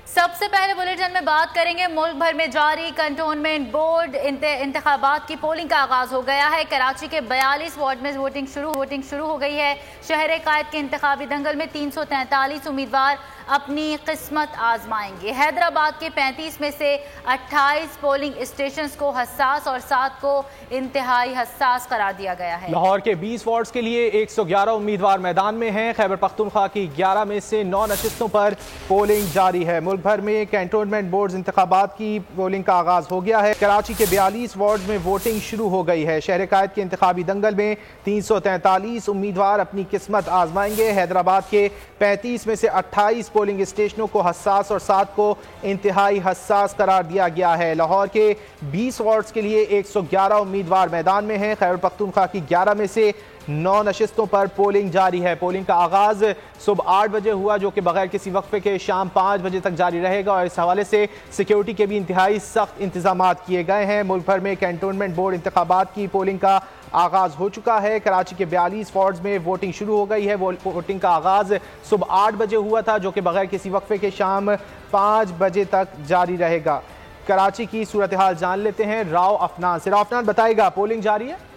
सबसे पहले बुलेटिन में बात करेंगे मुल्क भर में जारी कंटोनमेंट बोर्ड इंतखाबात की पोलिंग का आगाज हो गया है। कराची के 42 वार्ड में वोटिंग शुरू हो गई है। शहर कायद के इंतखाबी दंगल में 343 उम्मीदवार अपनी किस्मत आजमाएंगे। हैदराबाद के 35 में से 28 पोलिंग स्टेशन को हसास और 7 को इंतहाई हसास करार दिया गया है। लाहौर के 20 वार्ड्स के लिए 111 उम्मीदवार मैदान में हैं। खैबर पख्तूनख्वा की 11 में से 9 नशिस्तों पर पोलिंग जारी है। मुल्क भर में कैंटोनमेंट बोर्ड इंतखाबात की पोलिंग का आगाज हो गया है। कराची के 42 वार्ड में वोटिंग शुरू हो गई है। शहर कायद के इंतखाबी दंगल में 343 उम्मीदवार अपनी किस्मत आजमाएंगे। हैदराबाद के 35 में से 28 पोलिंग स्टेशनों को हसास और 7 को इंतहाई हसास करार दिया गया है। लाहौर के 20 वार्ड्स के लिए 111 उम्मीदवार मैदान में हैं। खैबर पख्तूनख्वा की 11 में से 9 नशिस्तों पर पोलिंग जारी है। पोलिंग का आगाज सुबह 8 बजे हुआ, जो कि बगैर किसी वक्फे के शाम 5 बजे तक जारी रहेगा और इस हवाले से सिक्योरिटी के भी इंतहाई सख्त इंतजाम किए गए हैं। मुल्क भर में कैंटोनमेंट बोर्ड इंतखाबात की पोलिंग का आगाज हो चुका है। कराची के 42 वार्ड्स में वोटिंग शुरू हो गई है। वोटिंग का आगाज सुबह 8 बजे हुआ था, जो कि बगैर किसी वक्फे के शाम 5 बजे तक जारी रहेगा। कराची की सूरत हाल जान लेते हैं राव अफनान से। राव अफनान बताएगा, पोलिंग जारी है?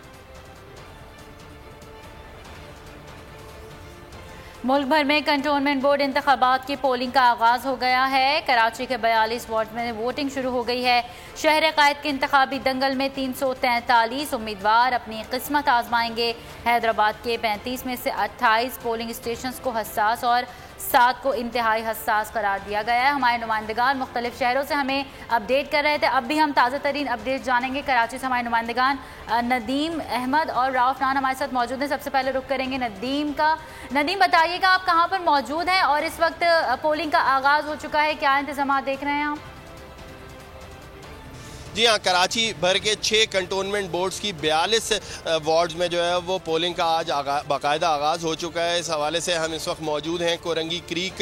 मुल्क भर में कंटोनमेंट बोर्ड इंतखाबात की पोलिंग का आगाज हो गया है। कराची के 42 वार्ड में वोटिंग शुरू हो गई है। शहर कायद के इंतखाबी दंगल में 343 उम्मीदवार अपनी किस्मत आजमाएंगे। हैदराबाद के 35 में से 28 पोलिंग स्टेशन को हसास और 7 को इंतहाई हसास करार दिया गया है। हमारे नुमाइंदगान मुख्तलिफ शहरों से हमें अपडेट कर रहे थे। अब भी हम ताज़ा तरीन अपडेट जानेंगे। कराची से हमारे नुमाइंदगान नदीम अहमद और राव अफनान हमारे साथ मौजूद हैं। सबसे पहले रुख करेंगे नदीम का। नदीम, बताइएगा आप कहाँ पर मौजूद हैं और इस वक्त पोलिंग का आगाज़ हो चुका है, क्या इंतजाम देख रहे हैं आप? जी हाँ, कराची भर के 6 कंटोनमेंट बोर्ड्स की 42 वार्ड्स में जो है वो पोलिंग का आज बाकायदा आगाज़ हो चुका है। इस हवाले से हम इस वक्त मौजूद हैं कोरंगी क्रीक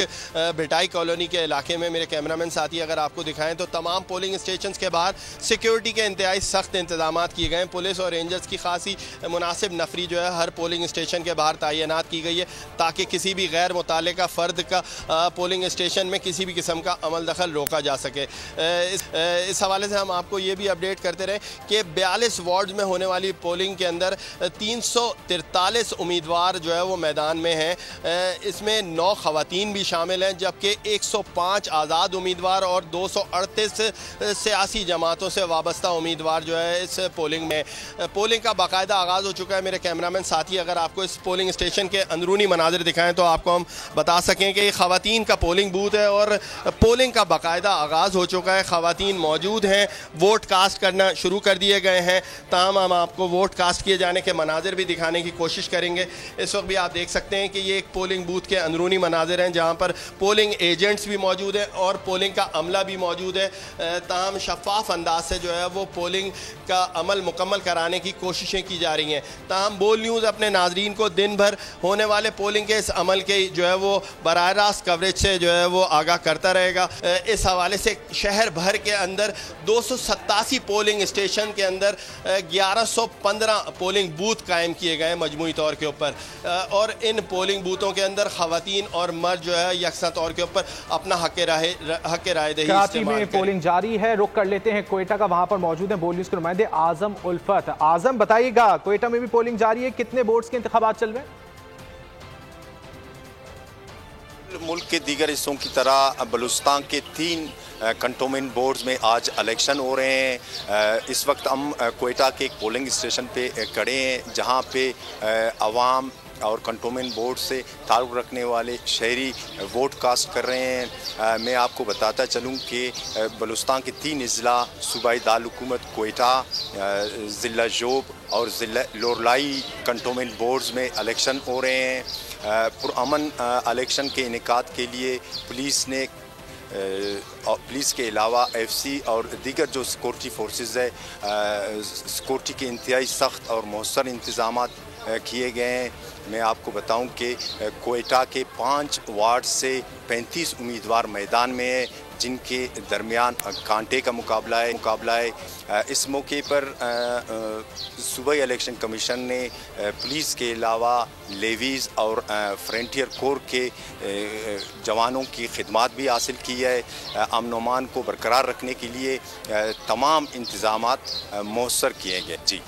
भिटाई कॉलोनी के इलाके में। मेरे कैमरामैन साथी अगर आपको दिखाएं तो तमाम पोलिंग स्टेशन के बाहर सिक्योरिटी के इंतहाई सख्त इंतजाम किए गए हैं। पुलिस और रेंजर्स की खासी मुनासिब नफरी जो है हर पोलिंग स्टेशन के बाहर तैनात की गई है, ताकि किसी भी गैर मुताल्लिका फ़र्द का पोलिंग स्टेशन में किसी भी किस्म का अमल दखल रोका जा सके। इस हवाले से हम आपको ये भी अपडेट करते रहे कि 42 वार्ड में होने वाली पोलिंग के अंदर 343 उम्मीदवार जो है वो मैदान में हैं। इसमें 9 खवातीन भी शामिल हैं, जबकि 105 आज़ाद उम्मीदवार और 238 सियासी जमातों से वाबस्ता उम्मीदवार जो है इस पोलिंग में। पोलिंग का बाकायदा आगाज़ हो चुका है। मेरे कैमरामैन साथी अगर आपको इस पोलिंग स्टेशन के अंदरूनी मनाजिर दिखाएं तो आपको हम बता सकें कि खवातीन का पोलिंग बूथ है और पोलिंग का बाकायदा आगाज़ हो चुका है। खवातीन मौजूद हैं, वोट कास्ट करना शुरू कर दिए गए हैं। तमाम हम आपको वोट कास्ट किए जाने के मनाजिर भी दिखाने की कोशिश करेंगे। इस वक्त भी आप देख सकते हैं कि ये एक पोलिंग बूथ के अंदरूनी मनाजिर हैं, जहां पर पोलिंग एजेंट्स भी मौजूद हैं और पोलिंग का अमला भी मौजूद है। तमाम शफाफ अंदाज से जो है वो पोलिंग का अमल मुकम्मल कराने की कोशिशें की जा रही हैं। तमाम बोल न्यूज़ अपने नाजरीन को दिन भर होने वाले पोलिंग के इस अमल के जो है वो बराह रास्त कवरेज से जो है वो आगाह करता रहेगा। इस हवाले से शहर भर के अंदर 287 पोलिंग स्टेशन के अंदर 1115 पोलिंग बूथ कायम किए गए मजमूई तौर के ऊपर, और इन पोलिंग बूथों के अंदर खवातीन और मर्द जो है यकसा तौर के ऊपर अपना हक राय दही। कराची में पोलिंग जारी है। रुख कर लेते हैं कोयटा का, वहां पर मौजूद है बोल न्यूज़ के नुमाइंदे आजम उल्फत। आजम, बताइएगा कोयटा में भी पोलिंग जारी है, कितने बोर्ड्स के इंतखाबात चल रहे हैं? मुल्क के दीगर हिस्सों की तरह बलूचिस्तान के 3 कंटोनमेंट बोर्ड्स में आज इलेक्शन हो रहे हैं। इस वक्त हम कोयटा के एक पोलिंग स्टेशन पे खड़े हैं, जहां पे अवाम और कंटोनमेंट बोर्ड से ताल्लुक़ रखने वाले शहरी वोट कास्ट कर रहे हैं। मैं आपको बताता चलूं कि बलूचिस्तान के 3 अजला सूबाई दारुल-हुकूमत कोयटा, ज़िला जोब और ज़िला लोरलाई कंटोनमेंट बोर्ड्स में इलेक्शन हो रहे हैं। पुरअमन इलेक्शन के इनेकाद के लिए पुलिस के अलावा एफसी और दीगर जो सिक्योरिटी फोर्सेस है, सिक्योरिटी के इंतहाई सख्त और मौसर इंतजाम किए गए हैं। मैं आपको बताऊं कि कोयटा के 5 वार्ड से 35 उम्मीदवार मैदान में हैं। जिनके दरमियान कांटे का मुकाबला है। इस मौके पर सूबाई इलेक्शन कमीशन ने पुलिस के अलावा लेवीज़ और फ्रंटियर कोर के जवानों की खिदमत भी हासिल की है। अमन अमान को बरकरार रखने के लिए तमाम इंतज़ामात मौसर किए गए। जी,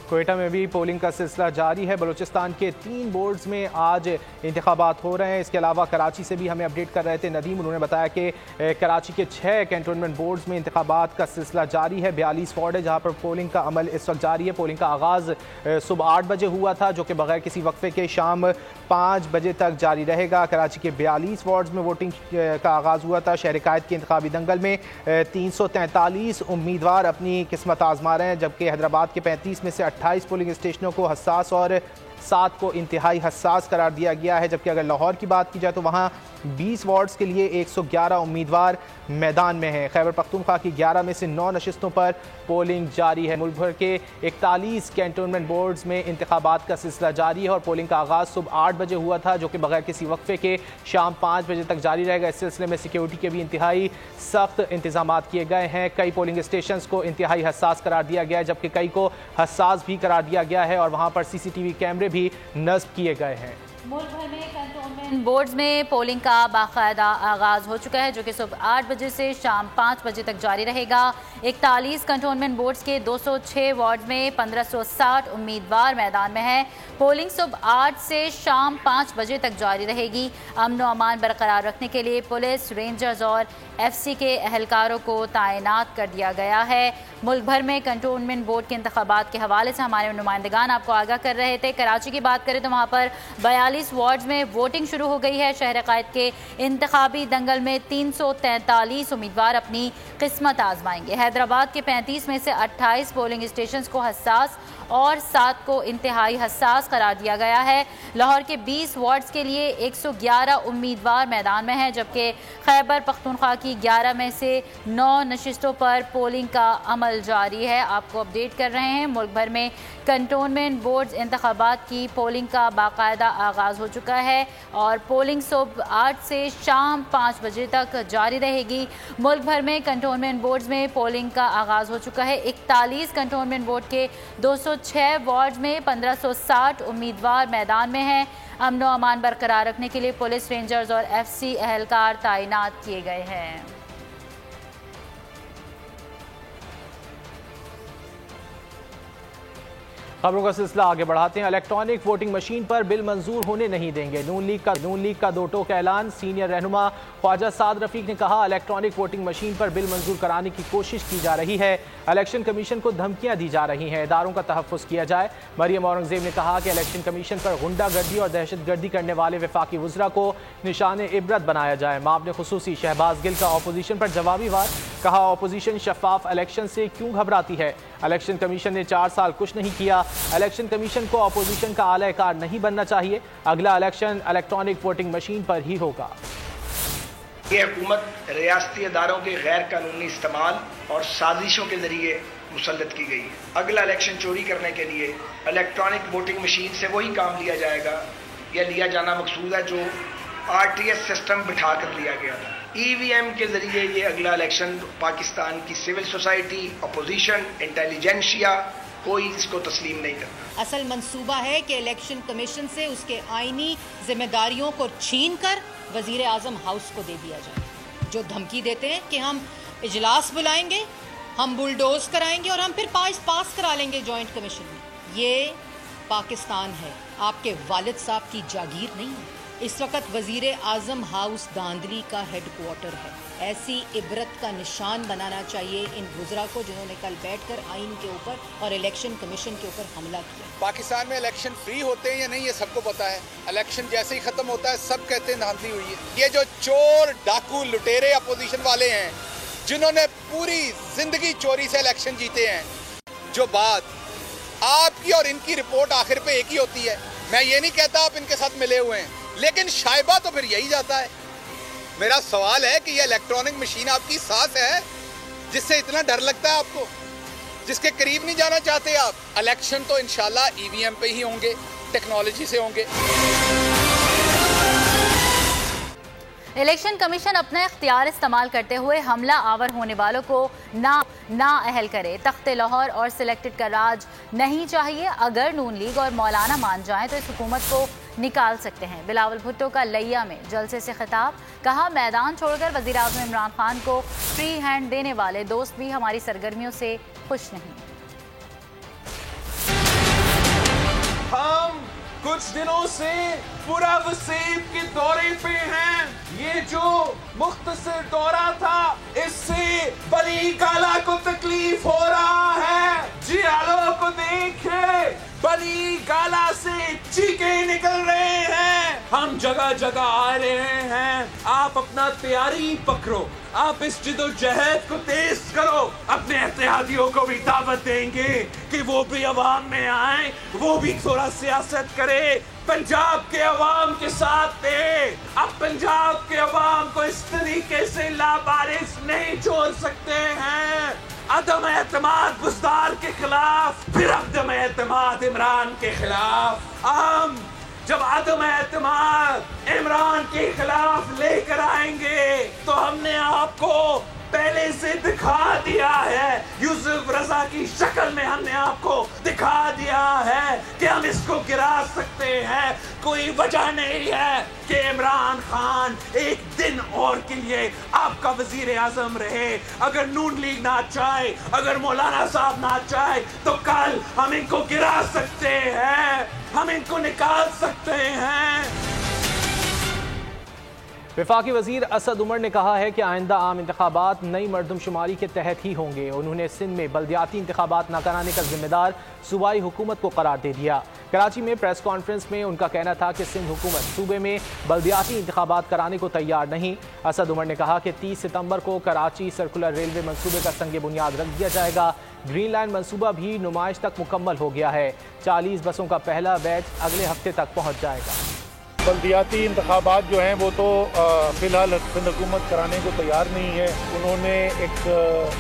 क्वेटा में भी पोलिंग का सिलसिला जारी है। बलूचिस्तान के 3 बोर्ड्स में आज इंतखाबात हो रहे हैं। इसके अलावा कराची से भी हमें अपडेट कर रहे थे नदीम, उन्होंने बताया कि कराची के 6 कैंटोनमेंट बोर्ड्स में इंतखाबात का सिलसिला जारी है। 42 वार्ड है जहाँ पर पोलिंग का अमल इस वक्त जारी है। पोलिंग का आगाज़ सुबह 8 बजे हुआ था, जो कि बगैर किसी वक्फे के शाम 5 बजे तक जारी रहेगा। कराची के 42 वार्ड्स में वोटिंग का आगाज़ हुआ था। शहर कायद के इंतखाबी दंगल में 343 उम्मीदवार अपनी किस्मत आजमा रहे हैं, जबकि हैदराबाद के 35 में से 28 पोलिंग स्टेशनों को हसास और 7 को इंतहाई हसास करार दिया गया है। जबकि अगर लाहौर की बात की जाए तो वहाँ 20 वार्ड्स के लिए 111 उम्मीदवार मैदान में हैं। खैबर पख्तूनख्वा की 11 में से 9 नशिस्तों पर पोलिंग जारी है। मुल्क भर के 41 कैंटोनमेंट बोर्ड्स में इंतखाबात का सिलसिला जारी है और पोलिंग का आगाज़ सुबह 8 बजे हुआ था, जो कि बगैर किसी वक्फे के शाम 5 बजे तक जारी रहेगा। इस सिलसिले में सिक्योरिटी के भी इंतहाई सख्त इंतजाम किए गए हैं। कई पोलिंग स्टेशन को इंतहाई हसास करार दिया गया है, जबकि कई को हसास भी करार दिया गया है और वहाँ पर CCTV कैमरे भी नस्ब किए गए हैं। मुल्क भर में कंटोनमेंट बोर्ड्स में पोलिंग का बाकायदा आगाज़ हो चुका है, जो कि सुबह 8 बजे से शाम 5 बजे तक जारी रहेगा। 41 कंटोनमेंट बोर्ड्स के 206 वार्ड में 1560 उम्मीदवार मैदान में हैं। पोलिंग सुबह 8 से शाम 5 बजे तक जारी रहेगी। अमन व अमान बरकरार रखने के लिए पुलिस, रेंजर्स और FC के अहलकारों को तैनात कर दिया गया है। मुल्क भर में कंटोनमेंट बोर्ड के इंतखाबात के हवाले से हमारे नुमाइंदगान आपको आगाह कर रहे थे। कराची की बात करें तो वहाँ पर 42 वार्ड्स में वोटिंग शुरू हो गई है। शहर कायद के इंतखाबी दंगल में 343 उम्मीदवार अपनी किस्मत आजमाएंगे। हैदराबाद के 35 में से 28 पोलिंग स्टेशन को हसास और 7 को इंतहाई हसास करार दिया गया है। लाहौर के 20 वार्ड्स के लिए 111 उम्मीदवार मैदान में हैं, जबकि खैबर पख्तूनख्वा की 11 में से 9 नशिस्तों पर पोलिंग का अमल जारी है। आपको अपडेट कर रहे हैं। मुल्क भर में कंटोनमेंट बोर्ड्स इंतखाबात की पोलिंग का बाकायदा आगाज़ हो चुका है और पोलिंग सुबह 8 से शाम 5 बजे तक जारी रहेगी। मुल्क भर में कंटोनमेंट बोर्ड्स में पोलिंग का आगाज़ हो चुका है। 41 कंटोनमेंट बोर्ड के 206 वार्ड में 1560 उम्मीदवार मैदान में हैं। अमन व अमान बरकरार रखने के लिए पुलिस, रेंजर्स और FC अहलकार तैनात किए गए हैं। खबरों का सिलसिला आगे बढ़ाते हैं। इलेक्ट्रॉनिक वोटिंग मशीन पर बिल मंजूर होने नहीं देंगे। नून लीग का दो टोक ऐलान। सीनियर रहनुमा ख्वाजा साद रफीक ने कहा, इलेक्ट्रॉनिक वोटिंग मशीन पर बिल मंजूर कराने की कोशिश की जा रही है। इलेक्शन कमीशन को धमकियां दी जा रही हैं, इदारों का तहफ़्फ़ुज़ किया जाए। मरियम औरंगज़ेब ने कहा कि इलेक्शन कमीशन पर गुंडागर्दी और दहशतगर्दी करने वाले वफाकी वज़रा को निशान इबरत बनाया जाए। माब ने खुसूसी शहबाज गिल का अपोजिशन पर जवाबी वार। कहा, अपोजिशन शफाफ इलेक्शन से क्यों घबराती है। इलेक्शन कमीशन ने 4 साल कुछ नहीं किया। इलेक्शन कमीशन को अपोजिशन का आला-ए-कार नहीं बनना चाहिए। अगला इलेक्शन इलेक्ट्रॉनिक वोटिंग मशीन पर ही होगा। ये हुकूमत रियासती अदारों के गैर कानूनी इस्तेमाल और साजिशों के जरिए मुसल्लत की गई है। अगला इलेक्शन चोरी करने के लिए इलेक्ट्रॉनिक वोटिंग मशीन से वही काम लिया जाएगा या लिया जाना मकसूद है जो RTS सिस्टम बिठा कर लिया गया था। EVM के जरिए ये अगला इलेक्शन पाकिस्तान की सिविल सोसाइटी, अपोजिशन, इंटेलिजेंशिया कोई इसको तस्लीम नहीं करता। असल मंसूबा है कि इलेक्शन कमीशन से उसके आईनी जिम्मेदारियों को छीन कर वजीर आजम हाउस को दे दिया जाए। जो धमकी देते हैं कि हम इजलास बुलाएंगे, हम बुलडोज कराएंगे और हम फिर पास करा लेंगे जॉइंट कमीशन में। ये पाकिस्तान है, आपके वालिद साहब की जागीर नहीं है। इस वक्त वजीर आजम हाउस धांधली का हेडक्वार्टर है। ऐसी इबरत का निशान बनाना चाहिए इन वुज़रा को जिन्होंने कल बैठकर आइन के ऊपर और इलेक्शन कमीशन के ऊपर हमला किया। पाकिस्तान में इलेक्शन फ्री होते हैं या नहीं ये सबको पता है। इलेक्शन जैसे ही खत्म होता है सब कहते हैं धांधली हुई है। ये जो चोर, डाकू, लुटेरे अपोजिशन वाले हैं जिन्होंने पूरी जिंदगी चोरी से इलेक्शन जीते हैं, जो बात आपकी और इनकी रिपोर्ट आखिर पे एक ही होती है। मैं ये नहीं कहता आप इनके साथ मिले हुए हैं, लेकिन शायबा तो फिर यही जाता है। मेरा सवाल है कि ये इलेक्ट्रॉनिक मशीन आपकी सांस है जिससे इतना डर लगता है आपको, जिसके करीब नहीं जाना चाहते आप। इलेक्शन तो इंशाल्लाह EVM पे ही होंगे, टेक्नोलॉजी से होंगे। इलेक्शन कमीशन अपना इख्तियार इस्तेमाल करते हुए हमला आवर होने वालों को ना अहल करे। तख्ते लाहौर और सिलेक्टेड का राज नहीं चाहिए। अगर नून लीग और मौलाना मान जाएं तो इस हुकूमत को निकाल सकते हैं। बिलावल भुट्टो का लिया में जलसे से खिताब, कहा मैदान छोड़कर वज़ीर आज़म इमरान खान को फ्री हैंड देने वाले दोस्त भी हमारी सरगर्मियों से खुश नहीं। हम कुछ दिनों से पूरा वसीब के दौरे पे हैं। ये जो मुख्तसर दौरा था, इससे बनी काला को तकलीफ हो रहा है। जियालो को देखे, बनी काला से चीखे निकल रहे हैं। हम जगह जगह आ रहे हैं। आप अपना तैयारी पकड़ो, आप इस जिदोजहद को तेज करो। अपने एहतियातियों को भी दावत देंगे कि वो भी अवाम में आए, वो भी थोड़ा सियासत करे। पंजाब के अवाम के साथ थे। अब पंजाब के अवाम को इस तरीके से लावारिस नहीं छोड़ सकते हैं। अदम एतमाद बुज़दार के खिलाफ, फिर अदम एतमाद इमरान के खिलाफ। हम जब अदम एतमाद इमरान के खिलाफ लेकर आएंगे तो हमने आपको पहले से दिखा दिया है। यूसुफ रजा की शक्ल में हमने आपको दिखा दिया है कि हम इसको गिरा सकते हैं। कोई वजह नहीं है कि इमरान खान एक दिन और के लिए आपका वजीर आजम रहे। अगर नून लीग ना चाहे, अगर मौलाना साहब ना चाहे, तो कल हम इनको गिरा सकते हैं, हम इनको निकाल सकते हैं। वफाकी वजीर असद उमर ने कहा है कि आइंदा आम इंतखाबात नई मरदमशुमारी के तहत ही होंगे। उन्होंने सिंध में बल्दियाती इंतखाबात न कराने का जिम्मेदार सूबाई हुकूमत को करार दे दिया। कराची में प्रेस कॉन्फ्रेंस में उनका कहना था कि सिंध हुकूमत सूबे में बल्दियाती इंतखाबात कराने को तैयार नहीं। असद उमर ने कहा कि 30 सितंबर को कराची सर्कुलर रेलवे मनसूबे का संग बुनियाद रख दिया जाएगा। ग्रीन लाइन मनसूबा भी नुमाइश तक मुकम्मल हो गया है। 40 बसों का पहला बैच अगले हफ्ते तक पहुँच जाएगा। बल्दियाती इंतखाबात जो हैं वो तो फ़िलहाल सिंध हुकूमत कराने को तैयार नहीं है। उन्होंने एक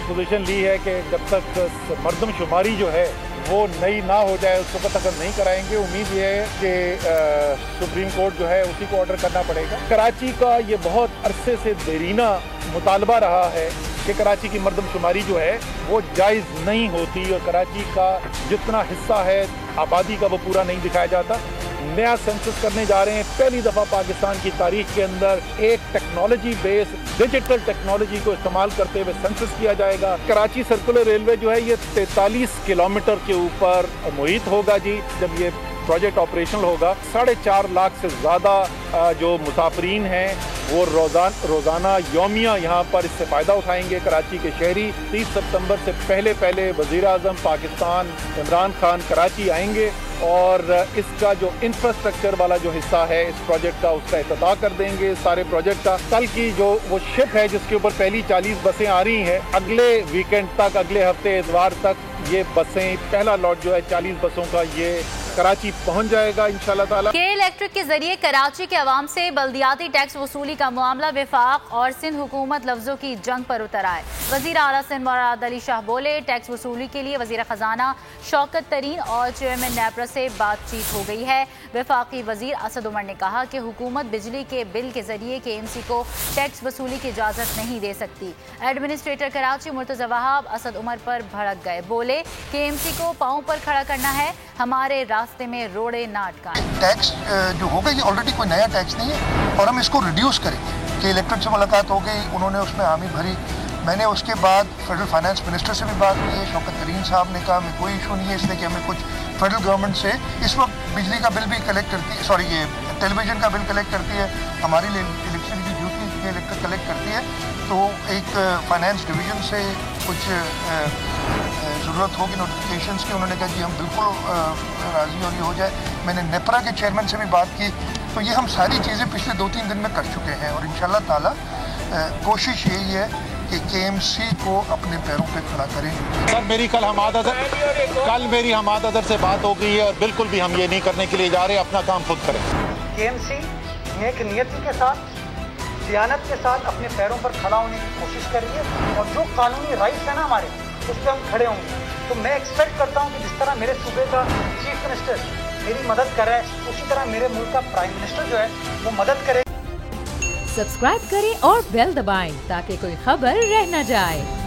पोजीशन ली है कि जब तक मरदमशुमारी जो है वो नई ना हो जाए उस वक्त तक नहीं कराएंगे। उम्मीद ये है कि सुप्रीम कोर्ट जो है उसी को ऑर्डर करना पड़ेगा। कराची का ये बहुत अरसे से देरीना मुतालबा रहा है कि कराची की मरदमशुमारी जो है वो जायज़ नहीं होती और कराची का जितना हिस्सा है आबादी का वो पूरा नहीं दिखाया जाता। नया सेंसस करने जा रहे हैं। पहली दफ़ा पाकिस्तान की तारीख के अंदर एक टेक्नोलॉजी बेस्ड डिजिटल टेक्नोलॉजी को इस्तेमाल करते हुए सेंसस किया जाएगा। कराची सर्कुलर रेलवे जो है ये 43 किलोमीटर के ऊपर मुहित होगा जी। जब ये प्रोजेक्ट ऑपरेशनल होगा 4.5 लाख से ज़्यादा जो मुसाफरीन हैं वो रोज़ाना यौमिया यहाँ पर इससे फ़ायदा उठाएंगे। कराची के शहरी 30 सितंबर से पहले वज़ीर आज़म पाकिस्तान इमरान खान कराची आएंगे और इसका जो इंफ्रास्ट्रक्चर वाला जो हिस्सा है इस प्रोजेक्ट का उसका इफ्तिताह कर देंगे। सारे प्रोजेक्ट का कल की जो वो शिप है जिसके ऊपर पहली 40 बसें आ रही हैं, अगले वीकेंड तक, अगले हफ्ते इतवार तक ये बसें, पहला लॉट जो है 40 बसों का ये कराची पहुंच जाएगा इंशाल्लाह ताला। के इलेक्ट्रिक के जरिए कराची के अवाम से बल्दियाती टैक्स वसूली का मामला विफाक और सिंध हुकूमत लफ्जों की जंग पर उतर आए। वजीर आला सिंध मुराद अली शाह बोले, टैक्स वसूली के लिए वजीर खजाना शौकत तरीन और चेयरमैन नेपरा से बातचीत हो गई है। वफाकी वजीर असद उमर ने कहा कि हुकूमत बिजली के बिल के जरिए KMC को टैक्स वसूली की इजाजत नहीं दे सकती। एडमिनिस्ट्रेटर कराची मुर्तजा वहाब असद उमर पर भड़क गए, बोले KMC को पांव पर खड़ा करना है, हमारे रास्ते में रोड़े ना अटकाएं। टैक्स जो होगा ये ऑलरेडी कोई नया टैक्स नहीं है और हम इसको रिड्यूस करेंगे। कि इलेक्ट्रिक से मुलाकात हो गई, उन्होंने उसमें हामी भरी। मैंने उसके बाद फेडरल फाइनेंस मिनिस्टर से भी बात की है। शौकत तरीन साहब ने कहा हमें कोई इशू नहीं है, इसलिए कि हमें कुछ फेडरल गवर्नमेंट से इस वक्त बिजली का बिल भी कलेक्ट करती है, सॉरी ये टेलीविजन का बिल कलेक्ट करती है, हमारी इलेक्ट्रिसिटी ड्यूटी इलेक्ट्रिक कलेक्ट करती है। तो एक फाइनेंस डिवीजन से कुछ ज़रूरत होगी नोटिफिकेशंस की, उन्होंने कहा जी हम बिल्कुल राज़ी और ये हो जाए। मैंने नेपरा के चेयरमैन से भी बात की, तो ये हम सारी चीज़ें पिछले 2-3 दिन में कर चुके हैं और इंशाल्लाह ताला कोशिश यही है कि KMC को अपने पैरों पे खड़ा करें। सर मेरी कल मेरी हमाद अदर से बात हो गई है और बिल्कुल भी हम ये नहीं करने के लिए जा रहे, अपना काम खुद करें। KMC नेक नियति के साथ, सियानत के साथ अपने पैरों पर खड़ा होने की कोशिश कर रही है और जो कानूनी राइट्स है ना हमारे, उस पर हम खड़े होंगे। तो मैं एक्सपेक्ट करता हूँ कि जिस तरह मेरे सूबे का चीफ मिनिस्टर मेरी मदद कर रहा है, उसी तरह मेरे मुल्क का प्राइम मिनिस्टर जो है वो मदद करे। सब्सक्राइब करें और बेल दबाएं ताकि कोई खबर रह न जाए।